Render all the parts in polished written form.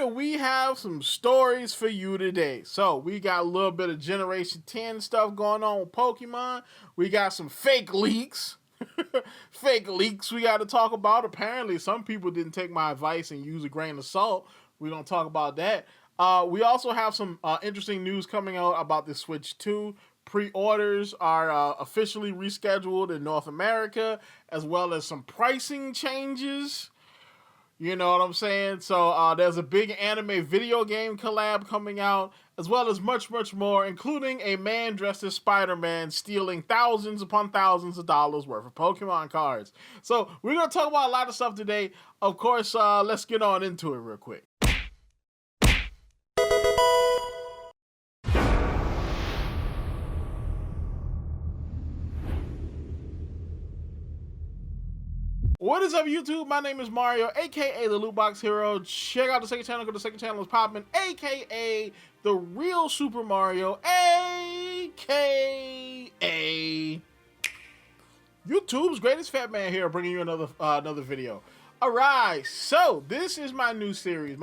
and we have some stories for you today. So we got a little bit of Generation 10 stuff going on with Pokemon. We got some fake leaks. Fake leaks we got to talk about. Apparently, some people didn't take my advice and use a grain of salt. We're going to talk about that. We also have some interesting news coming out about the Switch 2. Pre-orders are officially rescheduled in North America, as well as some pricing changes. You know what I'm saying? So there's a big anime video game collab coming out, as well as much, much more, including a man dressed as Spiderman stealing thousands upon thousands of dollars worth of Pokemon cards. So we're going to talk about a lot of stuff today. Of course, let's get on into it real quick. What is up, YouTube? My name is Mario, aka the Loot Box Hero. Check out the second channel, because the second channel is popping, aka the real Super Mario, aka YouTube's greatest fat man here, bringing you another video. All right, so this is my news series,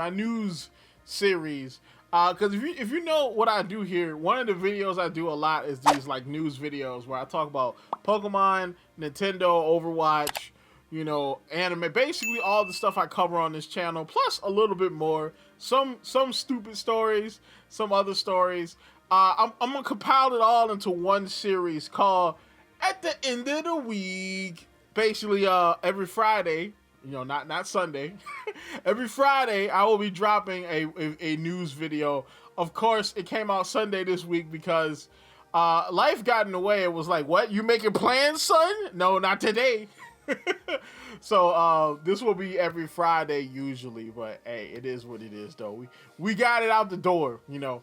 Because if you know what I do here, one of the videos I do a lot is these like news videos where I talk about Pokemon, Nintendo, Overwatch, you know, anime, basically all the stuff I cover on this channel, plus a little bit more, some stupid stories, some other stories. I'm gonna compile it all into one series called At the End of the Week. Basically, every Friday, you know, not Sunday, every Friday I will be dropping a news video. Of course, it came out Sunday this week because life got in the way. It was like, what, you making plans, son? No, not today. So this will be every Friday usually, but hey, it is what it is though. We got it out the door, you know.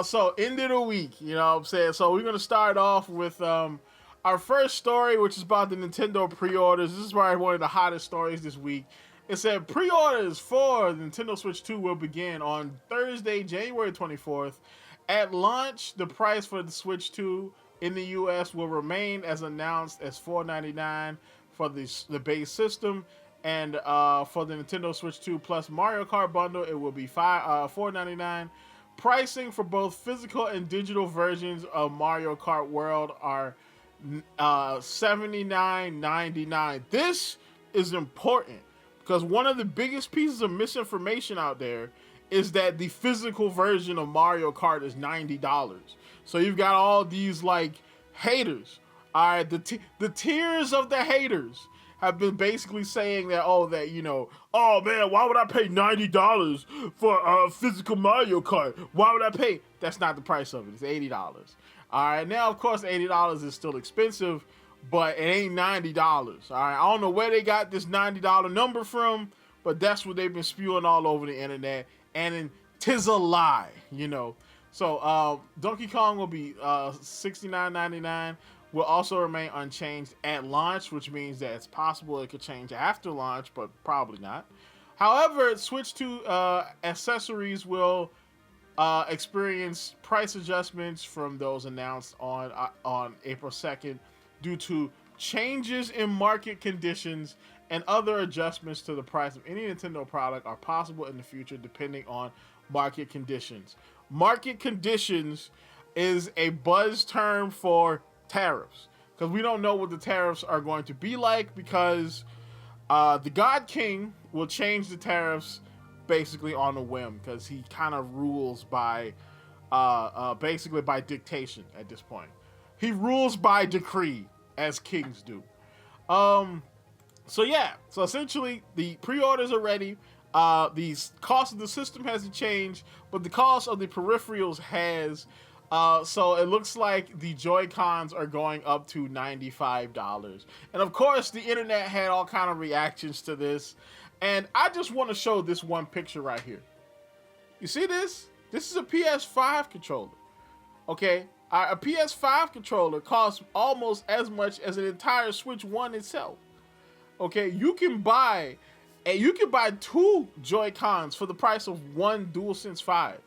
So end of the week, you know what I'm saying? So we're gonna start off with our first story, which is about the Nintendo pre-orders. This is probably one of the hottest stories this week. It said pre-orders for the Nintendo Switch 2 will begin on Thursday, January 24th. At launch, the price for the Switch 2 in the US will remain as announced as $499 for the base system, and for the Nintendo Switch 2 plus Mario Kart bundle, it will be $499. Pricing for both physical and digital versions of Mario Kart World are $79.99. This is important because one of the biggest pieces of misinformation out there is that the physical version of Mario Kart is $90. So you've got all these like haters. All right, the tiers of the haters have been basically saying that, oh man, why would I pay $90 for a physical Mario Kart? Why would I pay? That's not the price of it. It's $80. All right, now of course $80 is still expensive, but it ain't $90. All right, I don't know where they got this $90 number from, but that's what they've been spewing all over the internet, and 'tis a lie, you know. So Donkey Kong will be $69.99. Will also remain unchanged at launch, which means that it's possible it could change after launch, but probably not. However, Switch 2 accessories will experience price adjustments from those announced on April 2nd due to changes in market conditions, and other adjustments to the price of any Nintendo product are possible in the future depending on market conditions. Market conditions is a buzz term for tariffs, because we don't know what the tariffs are going to be like, because the God King will change the tariffs basically on a whim, because he kind of rules by basically by dictation at this point. He rules by decree, as kings do. So yeah, so essentially the pre-orders are ready. The cost of the system hasn't changed, but the cost of the peripherals has. So it looks like the Joy-Cons are going up to $95. And of course, the internet had all kind of reactions to this. And I just want to show this one picture right here. You see this? This is a PS5 controller. Okay? A PS5 controller costs almost as much as an entire Switch 1 itself. Okay? You can buy two Joy-Cons for the price of one DualSense 5.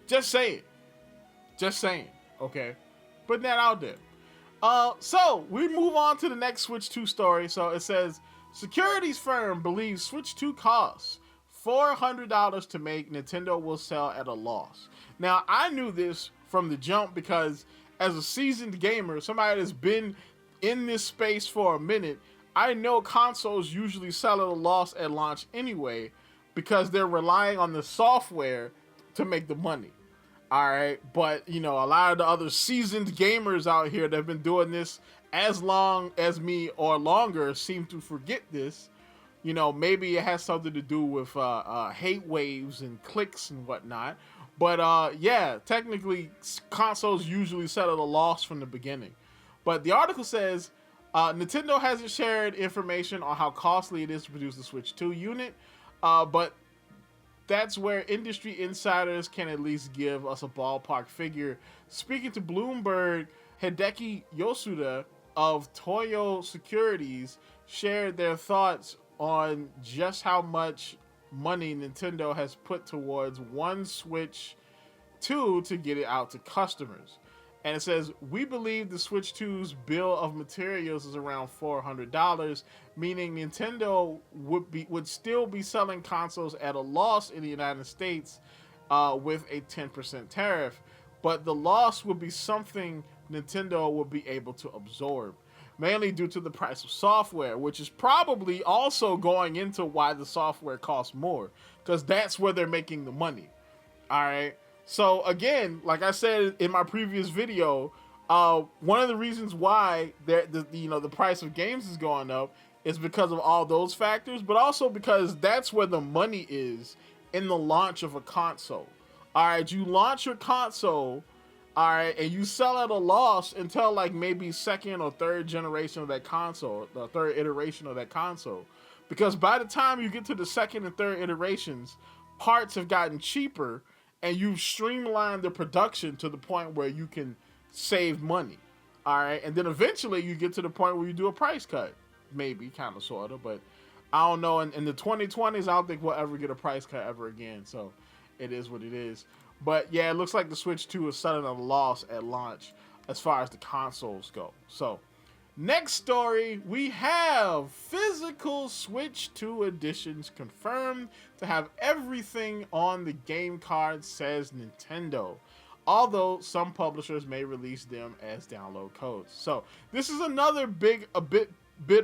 Just saying. Just saying, okay? Putting that out there. So we move on to the next Switch 2 story. So it says, securities firm believes Switch 2 costs $400 to make, Nintendo will sell at a loss. Now, I knew this from the jump because as a seasoned gamer, somebody that's been in this space for a minute, I know consoles usually sell at a loss at launch anyway because they're relying on the software to make the money. All right, but a lot of the other seasoned gamers out here that have been doing this as long as me or longer seem to forget this. Maybe it has something to do with hate waves and clicks and whatnot. But yeah, technically, consoles usually sell at a loss from the beginning. But the article says Nintendo hasn't shared information on how costly it is to produce the Switch 2 unit, but that's where industry insiders can at least give us a ballpark figure. Speaking to Bloomberg, Hideki Yosuda of Toyo Securities shared their thoughts on just how much money Nintendo has put towards one Switch 2 to get it out to customers. And it says, we believe the Switch 2's bill of materials is around $400, meaning Nintendo would still be selling consoles at a loss in the United States with a 10% tariff. But the loss would be something Nintendo would be able to absorb, mainly due to the price of software, which is probably also going into why the software costs more, because that's where they're making the money. All right. So again, like I said in my previous video, one of the reasons why the price of games is going up is because of all those factors, but also because that's where the money is in the launch of a console. All right, you launch your console, all right, and you sell at a loss until like maybe second or third generation of that console, the third iteration of that console, because by the time you get to the second and third iterations, parts have gotten cheaper. And you've streamlined the production to the point where you can save money. All right. And then eventually you get to the point where you do a price cut. Maybe, kind of, sort of. But I don't know. In the 2020s, I don't think we'll ever get a price cut ever again. So it is what it is. But yeah, it looks like the Switch 2 is selling at a loss at launch as far as the consoles go. So next story, we have physical Switch 2 editions confirmed to have everything on the game card, says Nintendo. Although some publishers may release them as download codes. So this is another bit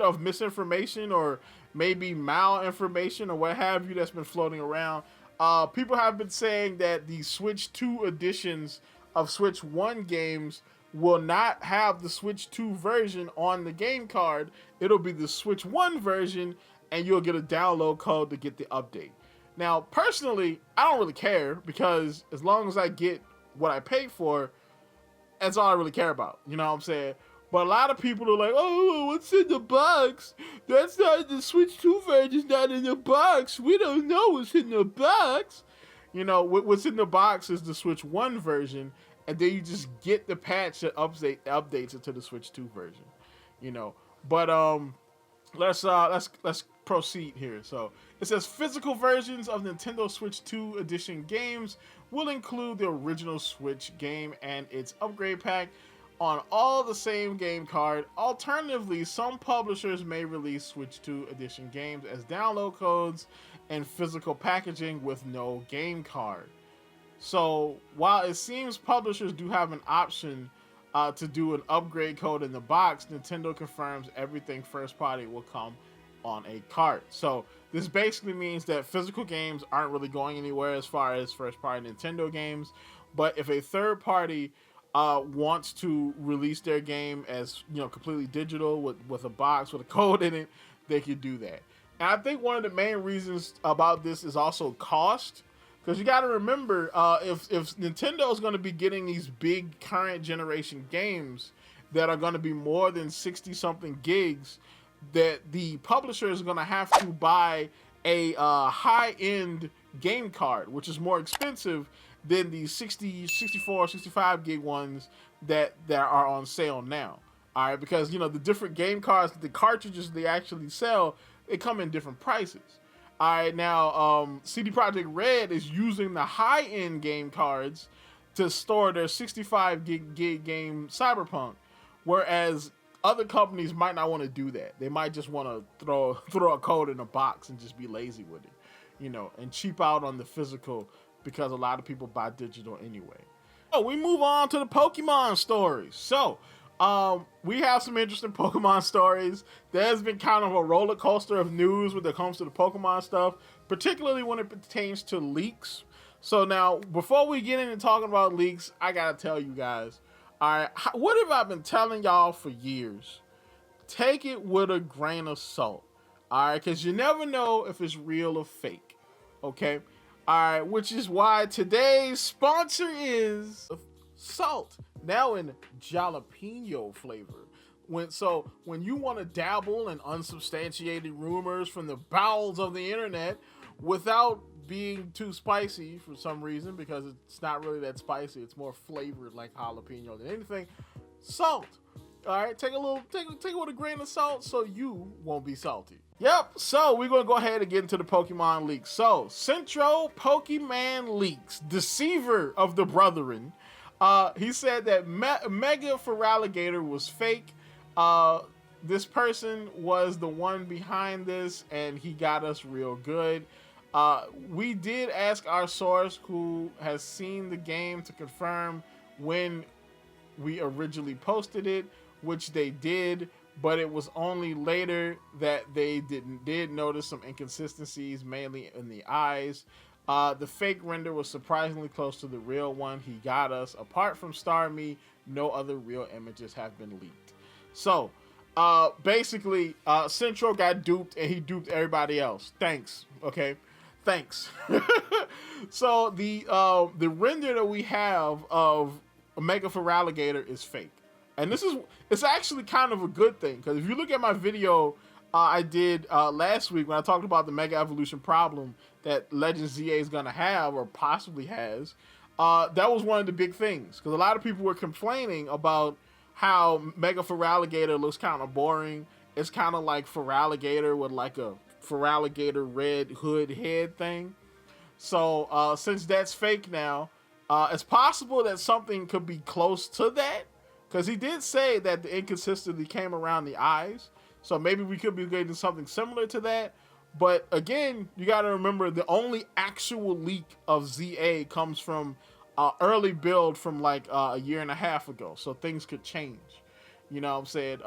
of misinformation or maybe malinformation or what have you that's been floating around. People have been saying that the Switch 2 editions of Switch 1 games will not have the Switch 2 version on the game card. It'll be the Switch 1 version, and you'll get a download code to get the update. Now, personally, I don't really care, because as long as I get what I paid for, that's all I really care about. You know what I'm saying? But a lot of people are like, oh, what's in the box? That's not, the Switch 2 version's not in the box. We don't know what's in the box. What's in the box is the Switch 1 version, and then you just get the patch that updates it to the Switch 2 version, But let's proceed here. So it says physical versions of Nintendo Switch 2 edition games will include the original Switch game and its upgrade pack on all the same game card. Alternatively, some publishers may release Switch 2 edition games as download codes and physical packaging with no game card. So while it seems publishers do have an option to do an upgrade code in the box, Nintendo confirms everything first party will come on a cart. So this basically means that physical games aren't really going anywhere as far as first party Nintendo games. But if a third party wants to release their game as completely digital with a box with a code in it, they could do that. And I think one of the main reasons about this is also cost. Because you got to remember, if Nintendo is going to be getting these big current generation games that are going to be more than 60-something gigs, that the publisher is going to have to buy a high-end game card, which is more expensive than the 60, 64, 65 gig ones that are on sale now. All right, because the different game cards, the cartridges they actually sell, they come in different prices. All right, now CD Projekt Red is using the high-end game cards to store their 65 gig game Cyberpunk, whereas other companies might not want to do that. They might just want to throw a code in a box and just be lazy with it. and cheap out on the physical because a lot of people buy digital anyway. Oh, we move on to the Pokemon stories. So, we have some interesting Pokemon stories. There's been kind of a roller coaster of news when it comes to the Pokemon stuff, particularly when it pertains to leaks. So now, before we get into talking about leaks, I gotta tell you guys, all right, what have I been telling y'all for years? Take it with a grain of salt, all right, because you never know if it's real or fake, okay? All right, which is why today's sponsor is salt, now in jalapeno flavor. When you want to dabble in unsubstantiated rumors from the bowels of the internet without being too spicy for some reason, because it's not really that spicy, it's more flavored like jalapeno than anything. Salt. All right, take it with a grain of salt so you won't be salty. Yep, so we're going to go ahead and get into the Pokemon leaks. So, Centro Pokemon Leaks, deceiver of the brethren. He said that Mega Feraligatr was fake. This person was the one behind this, and he got us real good. We did ask our source who has seen the game to confirm when we originally posted it, which they did, but it was only later that they did notice some inconsistencies, mainly in the eyes. The fake render was surprisingly close to the real one. He got us. Apart from Starmie, no other real images have been leaked. So, basically, Central got duped, and he duped everybody else. Thanks, okay? Thanks. So, the render that we have of Mega Feraligatr is fake. And it's actually kind of a good thing, because if you look at my video I did last week when I talked about the Mega Evolution problem that Legends ZA is going to have, or possibly has, that was one of the big things. Because a lot of people were complaining about how Mega Feraligatr looks kind of boring. It's kind of like Feraligatr with like a Feraligatr red hood head thing. So since that's fake now, it's possible that something could be close to that. Because he did say that the inconsistency came around the eyes. So maybe we could be getting something similar to that. But again, you got to remember the only actual leak of ZA comes from early build from like a year and a half ago. So things could change. You know what I'm saying?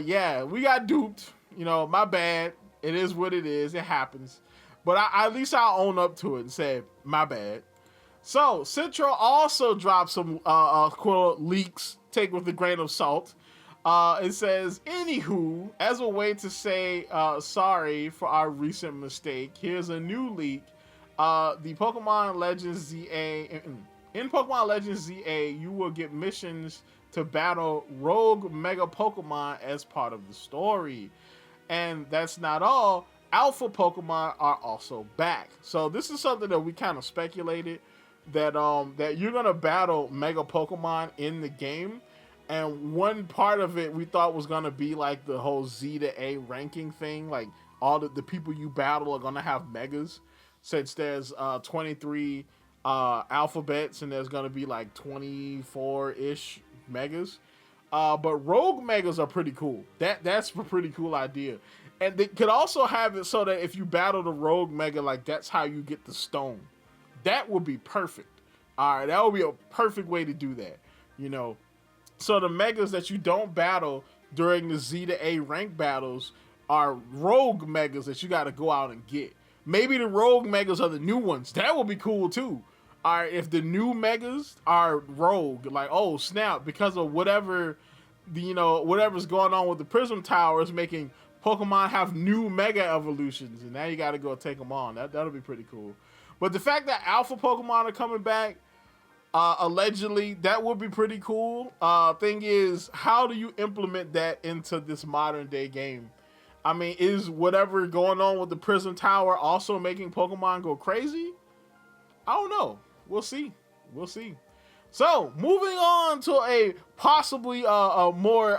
Yeah, we got duped. My bad. It is what it is. It happens. But at least I'll own up to it and say, my bad. So, Central also dropped some quote leaks, take with a grain of salt. It says, anywho, as a way to say sorry for our recent mistake, here's a new leak. The Pokemon Legends ZA, in Pokemon Legends ZA, you will get missions to battle rogue Mega Pokemon as part of the story. And that's not all. Alpha Pokemon are also back. So this is something that we kind of speculated, that you're gonna battle Mega Pokemon in the game, and one part of it we thought was gonna be like the whole Z to A ranking thing, like all the people you battle are gonna have Megas, since there's 23 alphabets and there's gonna be like 24-ish Megas. But Rogue Megas are pretty cool. That's a pretty cool idea. And they could also have it so that if you battle the Rogue Mega, like that's how you get the stone. That would be perfect. All right, that would be a perfect way to do that. So the Megas that you don't battle during the Z to A rank battles are Rogue Megas that you got to go out and get. Maybe the Rogue Megas are the new ones. That would be cool too. All right, if the new Megas are Rogue, like, oh snap, because of whatever's going on with the Prism Tower is making Pokemon have new Mega evolutions, and now you got to go take them on. That'll be pretty cool. But the fact that Alpha Pokemon are coming back, allegedly, that would be pretty cool. Thing is, how do you implement that into this modern day game? I mean, is whatever going on with the Prism Tower also making Pokemon go crazy? I don't know. We'll see. So, moving on to a possibly more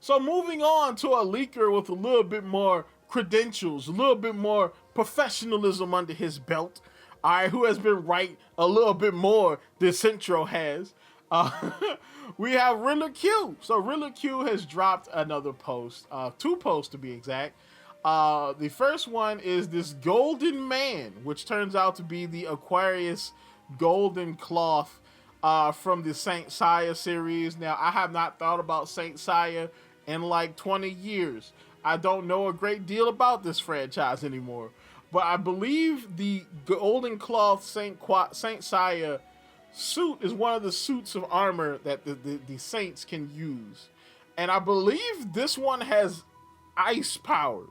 So moving on to a leaker with a little bit more credentials, a little bit more professionalism under his belt, all right, who has been right a little bit more than Centro has. Uh, we have Riddler Q. So Riddler Q has dropped another post, 2 posts to be exact. The first one is this Golden Man, which turns out to be the Aquarius Golden Cloth from the Saint Seiya series. Now, I have not thought about Saint Seiya in like 20 years. I don't know a great deal about this franchise anymore. But I believe the Golden Cloth Saint Seiya suit is one of the suits of armor that the Saints can use. And I believe this one has ice powers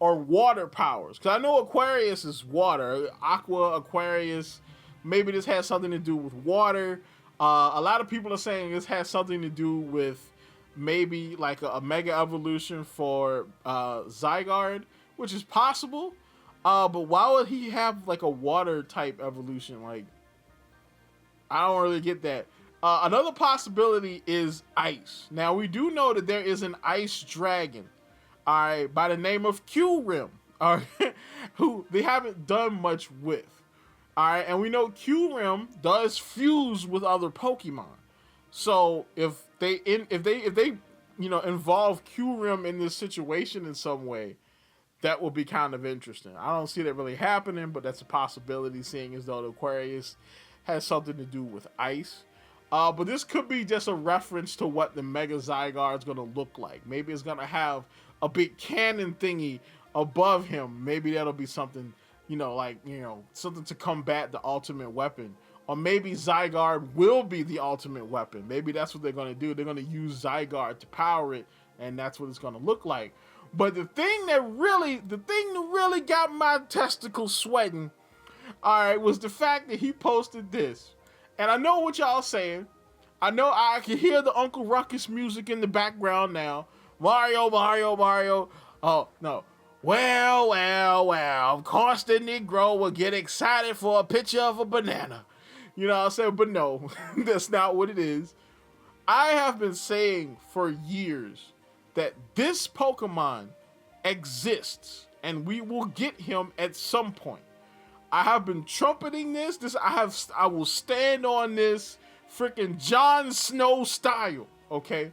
or water powers. Because I know Aquarius is water. Aqua, Aquarius. Maybe this has something to do with water. A lot of people are saying this has something to do with maybe like a mega evolution for Zygarde, which is possible. But why would he have like a water type evolution? Like, I don't really get that. Another possibility is ice. Now, we do know that there is an ice dragon, all right, by the name of Q-Rim, all right, who they haven't done much with, all right, and we know Q-Rim does fuse with other Pokemon. So if they involve Q-Rim in this situation in some way, that will be kind of interesting. I don't see that really happening, but that's a possibility, seeing as though the Aquarius has something to do with ice. But this could be just a reference to what the Mega Zygarde is going to look like. Maybe it's going to have a big cannon thingy above him. Maybe that'll be something, something to combat the ultimate weapon. Or maybe Zygarde will be the ultimate weapon. Maybe that's what they're going to do. They're going to use Zygarde to power it, and that's what it's going to look like. But the thing that really got my testicles sweating, all right, was the fact that he posted this. And I know what y'all saying. I know I can hear the Uncle Ruckus music in the background now. Mario, Mario, Mario. Oh, no. Well, of course the Negro will get excited for a picture of a banana. You know what I'm saying? But no, that's not what it is. I have been saying for years that this Pokemon exists and we will get him at some point. I have been trumpeting this. I will stand on this freaking Jon Snow style, okay?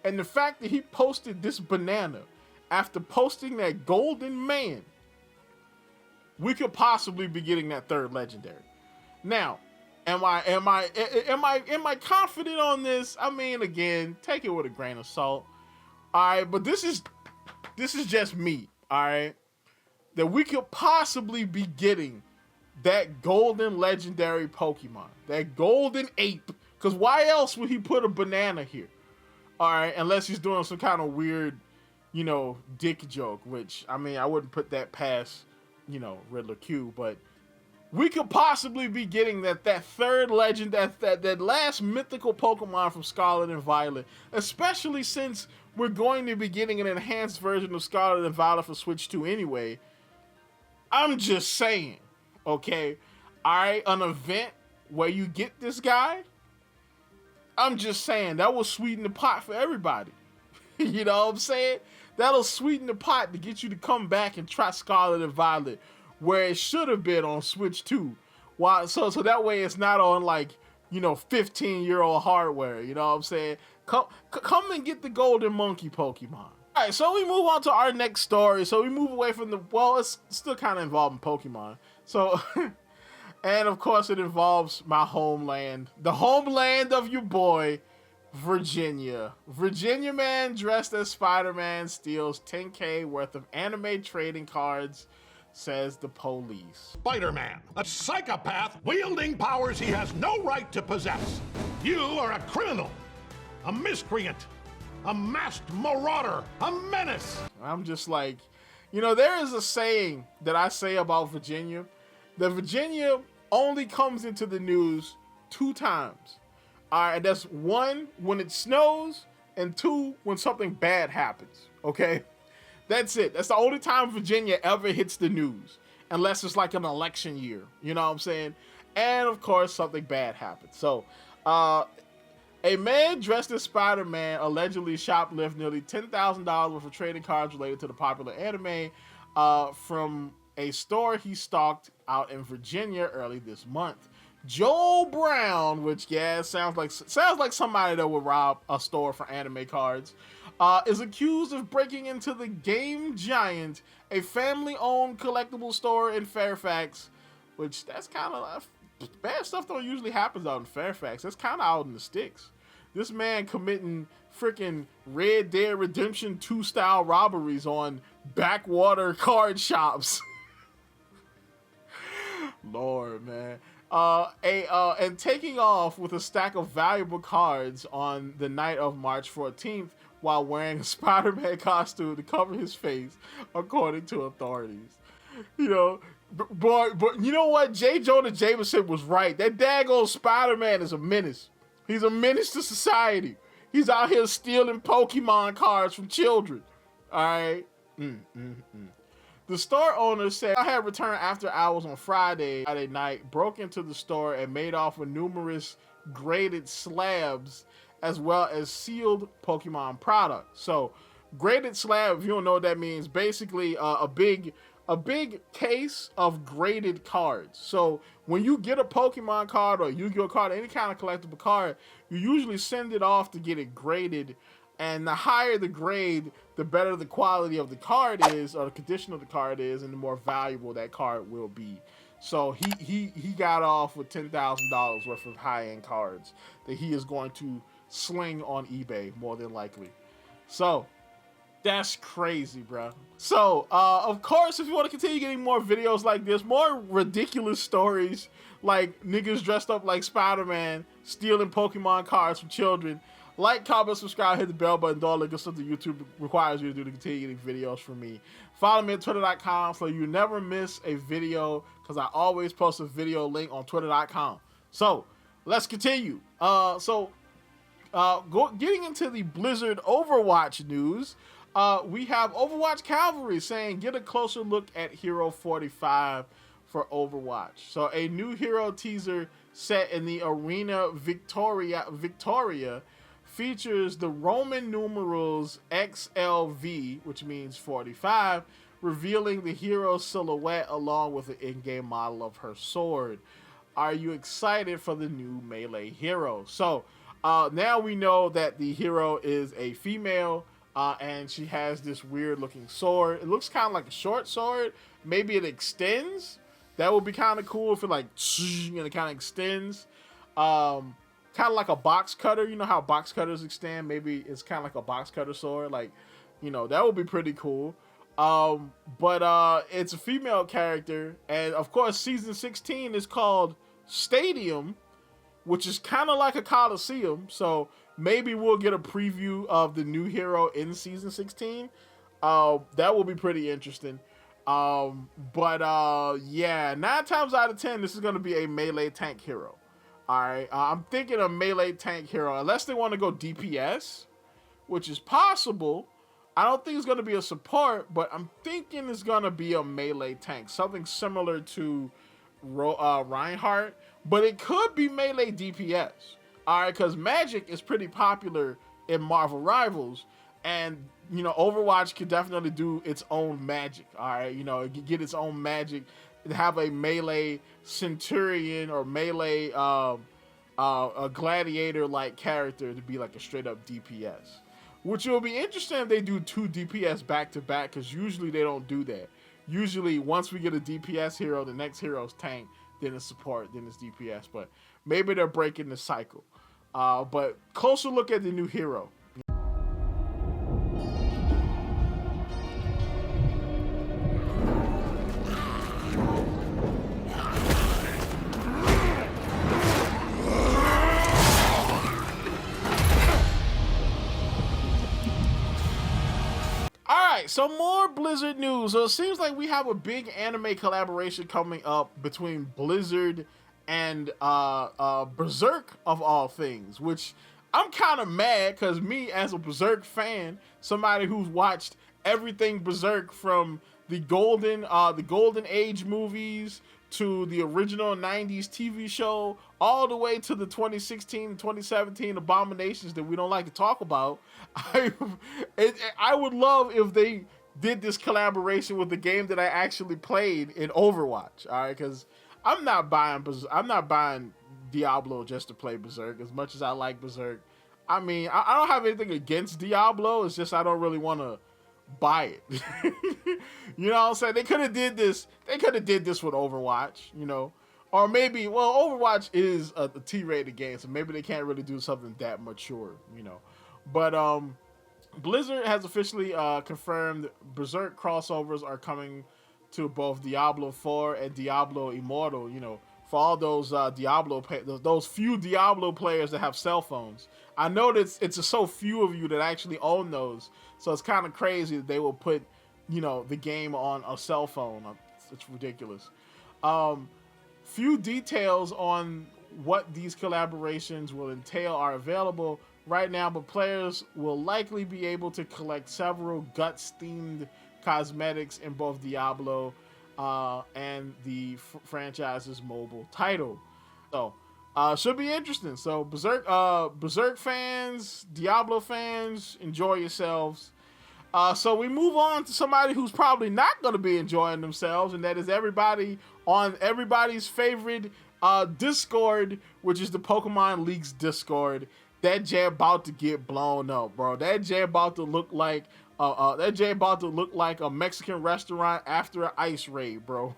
And the fact that he posted this banana after posting that Golden Man, we could possibly be getting that 3rd legendary. Now, am I confident on this? I mean, again, take it with a grain of salt. All right, but this is just me, all right? That we could possibly be getting that golden legendary Pokemon, that golden ape, because why else would he put a banana here? All right, unless he's doing some kind of weird, dick joke, which, I mean, I wouldn't put that past, Riddler Q, but we could possibly be getting that 3rd legend, that last mythical Pokemon from Scarlet and Violet, especially since we're going to be getting an enhanced version of Scarlet and Violet for Switch 2 anyway. I'm just saying, okay? All right, an event where you get this guy, I'm just saying, that will sweeten the pot for everybody. You know what I'm saying? That'll sweeten the pot to get you to come back and try Scarlet and Violet, where it should have been on Switch 2. So that way it's not on 15-year-old hardware. You know what I'm saying? Come and get the Golden Monkey Pokemon. All right, so we move on to our next story. So we move away from it's still kind of involving Pokemon. So, and of course it involves my homeland, the homeland of your boy, Virginia. Virginia man dressed as Spider-Man steals $10K worth of anime trading cards, says the police. Spider-Man, a psychopath wielding powers he has no right to possess. You are a criminal, a miscreant, a masked marauder, a menace. I'm just like, there is a saying that I say about Virginia, that Virginia only comes into the news 2 times. All right, that's 1, when it snows, and 2, when something bad happens, okay? That's it. That's the only time Virginia ever hits the news, unless it's like an election year, you know what I'm saying? And of course, something bad happens. So, a man dressed as Spider-Man allegedly shoplifted nearly $10,000 worth of trading cards related to the popular anime from a store he stalked out in Virginia early this month. Joe Brown, which sounds like somebody that would rob a store for anime cards, is accused of breaking into the Game Giant, a family-owned collectible store in Fairfax, which that's kind of bad stuff. Don't usually happen out in Fairfax. That's kind of out in the sticks. This man committing freaking Red Dead Redemption 2 style robberies on backwater card shops. Lord, man. And taking off with a stack of valuable cards on the night of March 14th while wearing a Spider-Man costume to cover his face, according to authorities. You know, but you know what? J. Jonah Jameson was right. That daggone Spider-Man is a menace. He's a menace to society. He's out here stealing Pokemon cards from children. All right? The store owner said, I had returned after hours on Friday night, broke into the store and made off with numerous graded slabs as well as sealed Pokemon products. So, graded slab, if you don't know what that means, basically a big case of graded cards. So, when you get a Pokemon card or Yu-Gi-Oh card, any kind of collectible card, you usually send it off to get it graded. And the higher the grade, the better the quality of the card is, or the condition of the card is, and the more valuable that card will be. So he got off with $10,000 worth of high-end cards that he is going to sling on eBay, more than likely. So that's crazy, bro. So, of course, if you want to continue getting more videos like this, more ridiculous stories like niggas dressed up like Spider-Man, stealing Pokemon cards from children, like, comment, subscribe, hit the bell button, don't look at something YouTube requires you to do to continue getting videos from me. Follow me at twitter.com so you never miss a video, because I always post a video link on twitter.com. So, let's continue. Getting into the Blizzard Overwatch news, we have Overwatch Cavalry saying, get a closer look at Hero 45 for Overwatch. So, a new hero teaser set in the Arena Victoria features the Roman numerals XLV, which means 45, revealing the hero's silhouette along with an in-game model of her sword. Are you excited for the new melee hero? So now we know that the hero is a female, and she has this weird looking sword. It looks kind of like a short sword. Maybe it extends. That would be kind of cool if it like, and it kind of extends. Kind of like a box cutter. You know how box cutters extend? Maybe it's kind of like a box cutter sword. Like, you know, that would be pretty cool. But it's a female character. And, of course, Season 16 is called Stadium, which is kind of like a Coliseum. So maybe we'll get a preview of the new hero in Season 16. That will be pretty interesting. Yeah, 9 times out of 10, this is going to be a melee tank hero. All right, I'm thinking a melee tank hero, unless they want to go DPS, which is possible. I don't think it's going to be a support, but I'm thinking it's going to be a melee tank, something similar to Reinhardt, but it could be melee DPS. All right, because magic is pretty popular in Marvel Rivals, and, you know, Overwatch could definitely do its own magic. All right, you know, get its own magic. Have a melee centurion or melee a gladiator like character to be like a straight up DPS, which will be interesting if they do 2 DPS back to back, because usually they don't do that. Usually once we get a DPS hero, the next hero is tank, then it's support, then it's DPS, but maybe they're breaking the cycle. But closer look at the new hero. So more Blizzard news. So it seems like we have a big anime collaboration coming up between Blizzard and Berzerk, of all things, which I'm kind of mad, because me as a Berzerk fan, somebody who's watched everything Berzerk from the Golden Age movies to the original 90s TV show, all the way to the 2016 and 2017 abominations that we don't like to talk about. I would love if they did this collaboration with the game that I actually played in Overwatch, all right? Because I'm not buying Diablo just to play Berserk as much as I like Berserk. I mean, I don't have anything against Diablo. It's just I don't really want to buy it. You know what I'm saying? They could have did this. They could have did this with Overwatch, you know, or maybe, well, Overwatch is a T-rated game, so maybe they can't really do something that mature, you know. But Blizzard has officially confirmed Berserk crossovers are coming to both Diablo 4 and Diablo Immortal. You know, for all those those few Diablo players that have cell phones. I know that it's so few of you that actually own those, so it's kind of crazy that they will put, you know, the game on a cell phone. It's ridiculous. Few details on what these collaborations will entail are available right now, but players will likely be able to collect several Guts-themed cosmetics in both Diablo and the franchise's mobile title. So, should be interesting. So, Berserk fans, Diablo fans, enjoy yourselves. So we move on to somebody who's probably not going to be enjoying themselves, and that is everybody on everybody's favorite Discord, which is the Pokemon Leaks Discord. That jam about to get blown up, bro. That jam about to look like a Mexican restaurant after an ice raid, bro.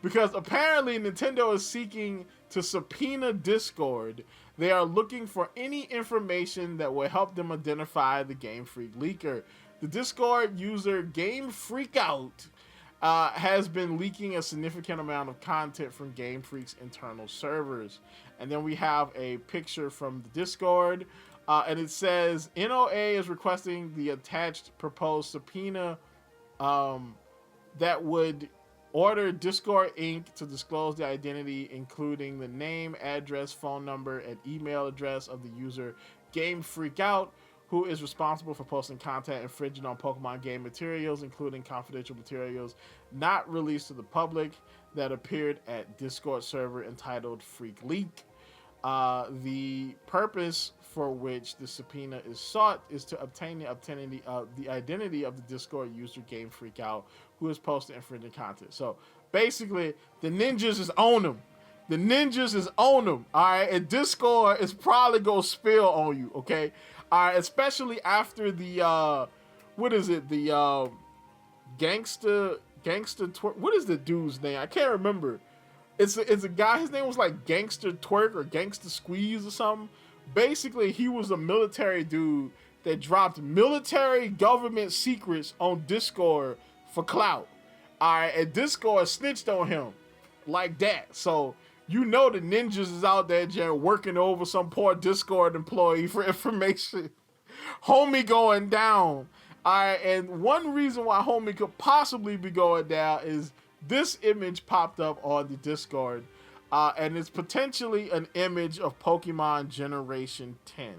Because apparently Nintendo is seeking to subpoena Discord. They are looking for any information that will help them identify the Game Freak leaker. The Discord user Game Freakout has been leaking a significant amount of content from Game Freak's internal servers. And then we have a picture from the Discord, and it says, NOA is requesting the attached proposed subpoena that would order Discord Inc. to disclose the identity, including the name, address, phone number, and email address of the user Game Freakout, who is responsible for posting content infringing on Pokemon game materials, including confidential materials not released to the public that appeared at Discord server entitled Freak Leak. The purpose for which the subpoena is sought is to obtain the identity of the Discord user Game Freakout, who has posted infringing content. So basically, the ninjas is on them. The ninjas is on them. All right, and Discord is probably gonna spill on you. Okay, all right, especially after the what is it? The gangster. What is the dude's name? I can't remember. It's a guy. His name was like Gangster Twerk or Gangster Squeeze or something. Basically, he was a military dude that dropped military government secrets on Discord for clout. All right, and Discord snitched on him like that. So you know the ninjas is out there just working over some poor Discord employee for information. Homie going down. All right, and one reason why Homie could possibly be going down is this image popped up on the Discord, and it's potentially an image of Pokemon Generation 10.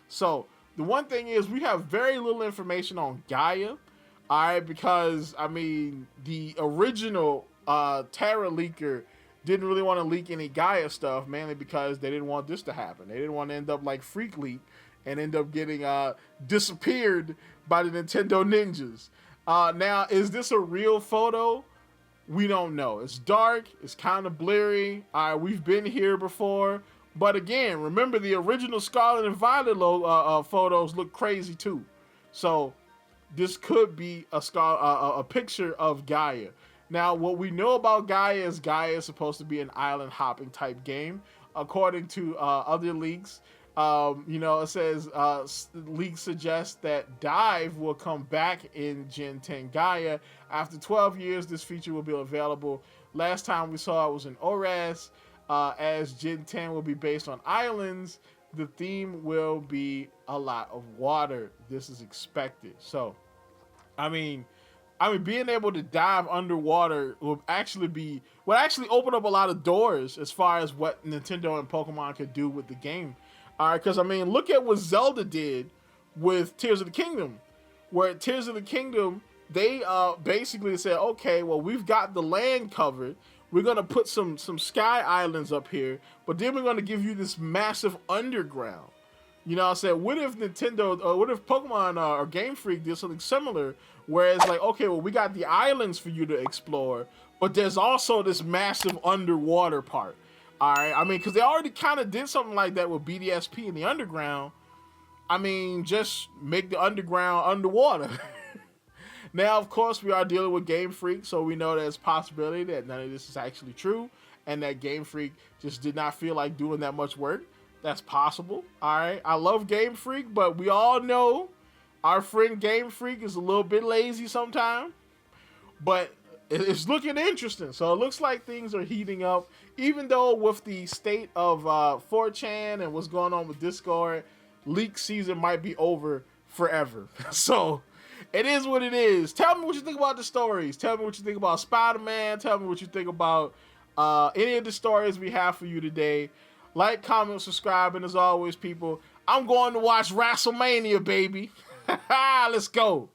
So the one thing is we have very little information on Gaia, all right, because, I mean, the original Terra leaker didn't really want to leak any Gaia stuff, mainly because they didn't want this to happen. They didn't want to end up like Freak Leak and end up getting disappeared by the Nintendo ninjas. Now, is this a real photo? We don't know. It's dark. It's kind of blurry. We've been here before. But again, remember the original Scarlet and Violet photos look crazy too. So this could be a picture of Gaia. Now, what we know about Gaia is supposed to be an island hopping type game. According to other leaks, it says leaks suggest that Dive will come back in Gen 10 Gaia. After 12 years, this feature will be available. Last time we saw it was in ORAS. As Gen 10 will be based on islands, the theme will be a lot of water. This is expected. So, I mean, being able to dive underwater will actually open up a lot of doors as far as what Nintendo and Pokemon could do with the game. All right, because, I mean, look at what Zelda did with Tears of the Kingdom, where Tears of the Kingdom, they basically said, okay, well, we've got the land covered. We're going to put some sky islands up here, but then we're going to give you this massive underground. You know what I'm saying? What if Nintendo, what if Pokemon or Game Freak did something similar, where it's like, okay, well, we got the islands for you to explore, but there's also this massive underwater part. All right, I mean, because they already kind of did something like that with BDSP in the underground. I mean, just make the underground underwater. Now, of course, we are dealing with Game Freak, so we know there's a possibility that none of this is actually true, and that Game Freak just did not feel like doing that much work. That's possible. All right, I love Game Freak, but we all know our friend Game Freak is a little bit lazy sometimes. But it's looking interesting. So it looks like things are heating up, even though with the state of 4chan and what's going on with Discord, leak season might be over forever. So it is what it is. Tell me what you think about the stories. Tell me what you think about Spider-Man. Tell me what you think about any of the stories we have for you today. Like, comment, subscribe, and as always, people, I'm going to watch WrestleMania, baby. Let's go.